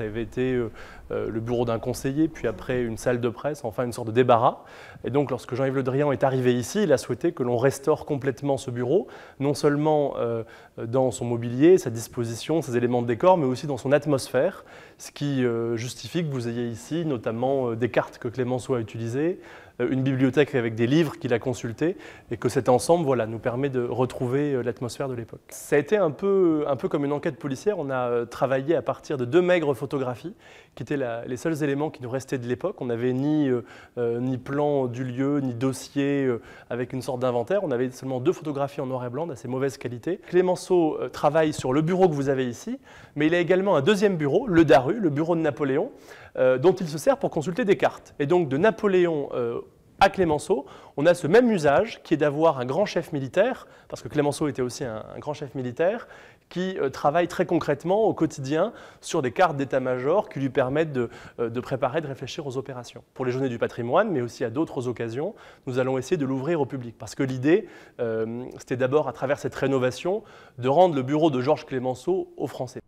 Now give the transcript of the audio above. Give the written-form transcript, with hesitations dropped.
carte avait été le bureau d'un conseiller, puis après une salle de presse, enfin une sorte de débarras. Et donc lorsque Jean-Yves Le Drian est arrivé ici, il a souhaité que l'on restaure complètement ce bureau, non seulement dans son mobilier, sa disposition, ses éléments de décor, mais aussi dans son atmosphère, ce qui justifie que vous ayez ici notamment des cartes que Clémenceau a utilisées, une bibliothèque avec des livres qu'il a consultés, et que cet ensemble voilà, nous permet de retrouver l'atmosphère de l'époque. Ça a été un peu comme une enquête policière. On a travaillé à partir de 2 maigres photographies, qui étaient les seuls éléments qui nous restaient de l'époque. On n'avait ni plan du lieu, ni dossier avec une sorte d'inventaire. On avait seulement 2 photographies en noir et blanc d'assez mauvaise qualité. Clémenceau travaille sur le bureau que vous avez ici, mais il a également un deuxième bureau, le Daru, le bureau de Napoléon, dont il se sert pour consulter des cartes. Et donc de Napoléon à Clémenceau, on a ce même usage qui est d'avoir un grand chef militaire, parce que Clémenceau était aussi un grand chef militaire, qui travaille très concrètement au quotidien sur des cartes d'état-major qui lui permettent de préparer, de réfléchir aux opérations. Pour les Journées du patrimoine, mais aussi à d'autres occasions, nous allons essayer de l'ouvrir au public. Parce que l'idée, c'était d'abord, à travers cette rénovation, de rendre le bureau de Georges Clémenceau aux Français.